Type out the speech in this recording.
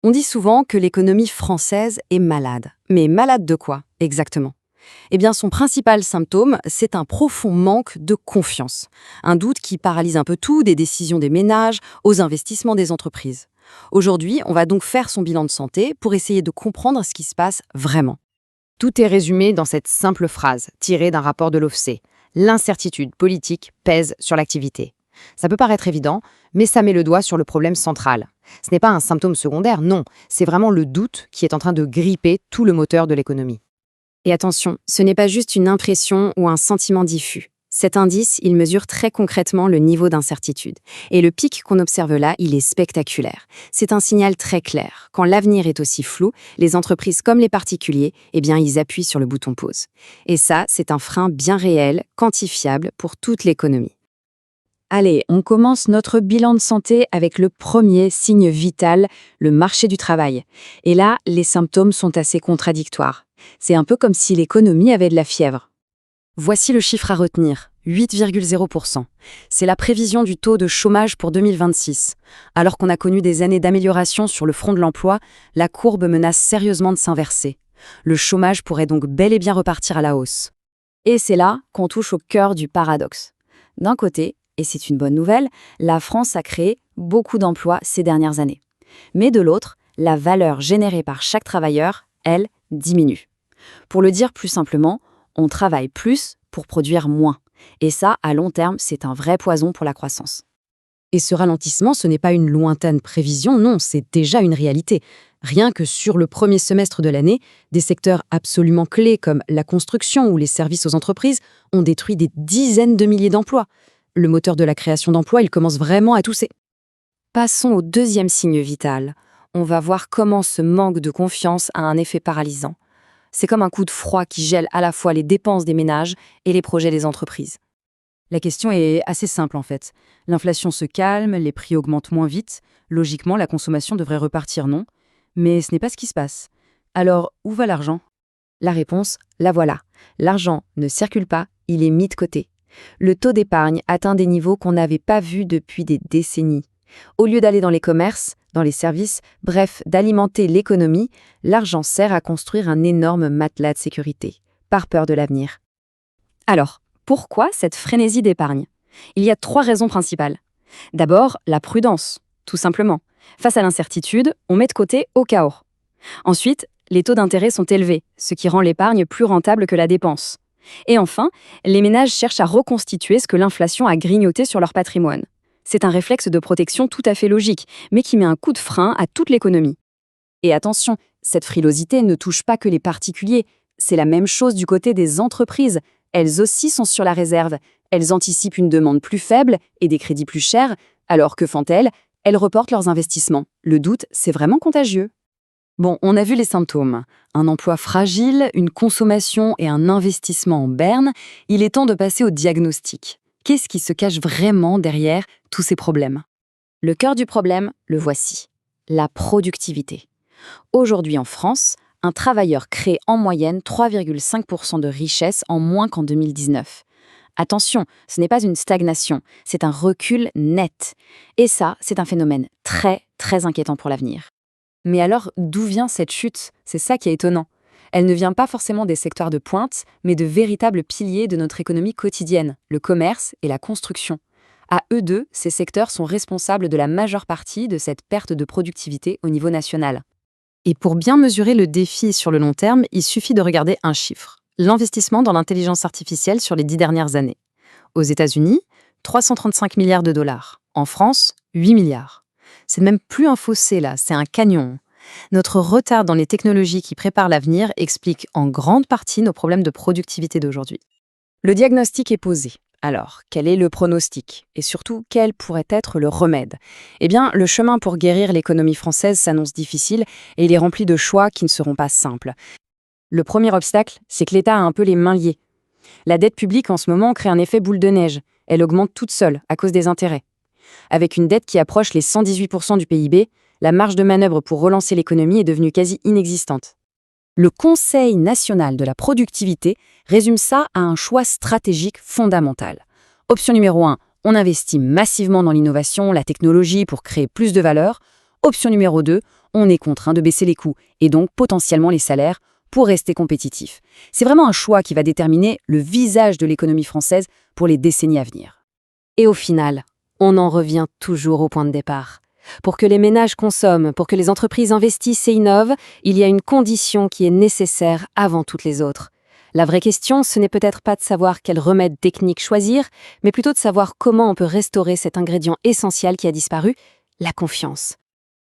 On dit souvent que l'économie française est malade. Mais malade de quoi, exactement? Eh bien, son principal symptôme, c'est un profond manque de confiance. Un doute qui paralyse un peu tout, des décisions des ménages aux investissements des entreprises. Aujourd'hui, on va donc faire son bilan de santé pour essayer de comprendre ce qui se passe vraiment. Tout est résumé dans cette simple phrase, tirée d'un rapport de l'OFCE. L'incertitude politique pèse sur l'activité. Ça peut paraître évident, mais ça met le doigt sur le problème central. Ce n'est pas un symptôme secondaire, non, c'est vraiment le doute qui est en train de gripper tout le moteur de l'économie. Et attention, ce n'est pas juste une impression ou un sentiment diffus. Cet indice, il mesure très concrètement le niveau d'incertitude. Et le pic qu'on observe là, il est spectaculaire. C'est un signal très clair. Quand l'avenir est aussi flou, les entreprises comme les particuliers, eh bien, ils appuient sur le bouton pause. Et ça, c'est un frein bien réel, quantifiable pour toute l'économie. Allez, on commence notre bilan de santé avec le premier signe vital, le marché du travail. Et là, les symptômes sont assez contradictoires. C'est un peu comme si l'économie avait de la fièvre. Voici le chiffre à retenir, 8,0%. C'est la prévision du taux de chômage pour 2026. Alors qu'on a connu des années d'amélioration sur le front de l'emploi, la courbe menace sérieusement de s'inverser. Le chômage pourrait donc bel et bien repartir à la hausse. Et c'est là qu'on touche au cœur du paradoxe. D'un côté, et c'est une bonne nouvelle, la France a créé beaucoup d'emplois ces dernières années. Mais de l'autre, la valeur générée par chaque travailleur, elle, diminue. Pour le dire plus simplement, on travaille plus pour produire moins. Et ça, à long terme, c'est un vrai poison pour la croissance. Et ce ralentissement, ce n'est pas une lointaine prévision, non, c'est déjà une réalité. Rien que sur le premier semestre de l'année, des secteurs absolument clés comme la construction ou les services aux entreprises ont détruit des dizaines de milliers d'emplois. Le moteur de la création d'emplois, il commence vraiment à tousser. Passons au deuxième signe vital. On va voir comment ce manque de confiance a un effet paralysant. C'est comme un coup de froid qui gèle à la fois les dépenses des ménages et les projets des entreprises. La question est assez simple en fait. L'inflation se calme, les prix augmentent moins vite. Logiquement, la consommation devrait repartir, non? Mais ce n'est pas ce qui se passe. Alors, où va l'argent? La réponse, la voilà. L'argent ne circule pas, il est mis de côté. Le taux d'épargne atteint des niveaux qu'on n'avait pas vus depuis des décennies. Au lieu d'aller dans les commerces, dans les services, bref, d'alimenter l'économie, l'argent sert à construire un énorme matelas de sécurité, par peur de l'avenir. Alors, pourquoi cette frénésie d'épargne? Il y a 3 raisons principales. D'abord, la prudence, tout simplement. Face à l'incertitude, on met de côté au cas où. Ensuite, les taux d'intérêt sont élevés, ce qui rend l'épargne plus rentable que la dépense. Et enfin, les ménages cherchent à reconstituer ce que l'inflation a grignoté sur leur patrimoine. C'est un réflexe de protection tout à fait logique, mais qui met un coup de frein à toute l'économie. Et attention, cette frilosité ne touche pas que les particuliers. C'est la même chose du côté des entreprises. Elles aussi sont sur la réserve. Elles anticipent une demande plus faible et des crédits plus chers, alors que font-elles? Elles reportent leurs investissements. Le doute, c'est vraiment contagieux. Bon, on a vu les symptômes. Un emploi fragile, une consommation et un investissement en berne. Il est temps de passer au diagnostic. Qu'est-ce qui se cache vraiment derrière tous ces problèmes? Le cœur du problème, le voici. La productivité. Aujourd'hui en France, un travailleur crée en moyenne 3,5% de richesse en moins qu'en 2019. Attention, ce n'est pas une stagnation, c'est un recul net. Et ça, c'est un phénomène très, très inquiétant pour l'avenir. Mais alors, d'où vient cette chute? C'est ça qui est étonnant. Elle ne vient pas forcément des secteurs de pointe, mais de véritables piliers de notre économie quotidienne, le commerce et la construction. À eux deux, ces secteurs sont responsables de la majeure partie de cette perte de productivité au niveau national. Et pour bien mesurer le défi sur le long terme, il suffit de regarder un chiffre. L'investissement dans l'intelligence artificielle sur les 10 dernières années. Aux États-Unis, 335 milliards de dollars. En France, 8 milliards. C'est même plus un fossé là, c'est un canyon. Notre retard dans les technologies qui préparent l'avenir explique en grande partie nos problèmes de productivité d'aujourd'hui. Le diagnostic est posé. Alors, quel est le pronostic? Et surtout, quel pourrait être le remède? Eh bien, le chemin pour guérir l'économie française s'annonce difficile et il est rempli de choix qui ne seront pas simples. Le premier obstacle, c'est que l'État a un peu les mains liées. La dette publique en ce moment crée un effet boule de neige. Elle augmente toute seule à cause des intérêts. Avec une dette qui approche les 118% du PIB, la marge de manœuvre pour relancer l'économie est devenue quasi inexistante. Le Conseil national de la productivité résume ça à un choix stratégique fondamental. Option numéro 1, on investit massivement dans l'innovation, la technologie pour créer plus de valeur. Option numéro 2, on est contraint de baisser les coûts et donc potentiellement les salaires pour rester compétitif. C'est vraiment un choix qui va déterminer le visage de l'économie française pour les décennies à venir. Et au final, on en revient toujours au point de départ. Pour que les ménages consomment, pour que les entreprises investissent et innovent, il y a une condition qui est nécessaire avant toutes les autres. La vraie question, ce n'est peut-être pas de savoir quel remède technique choisir, mais plutôt de savoir comment on peut restaurer cet ingrédient essentiel qui a disparu, la confiance.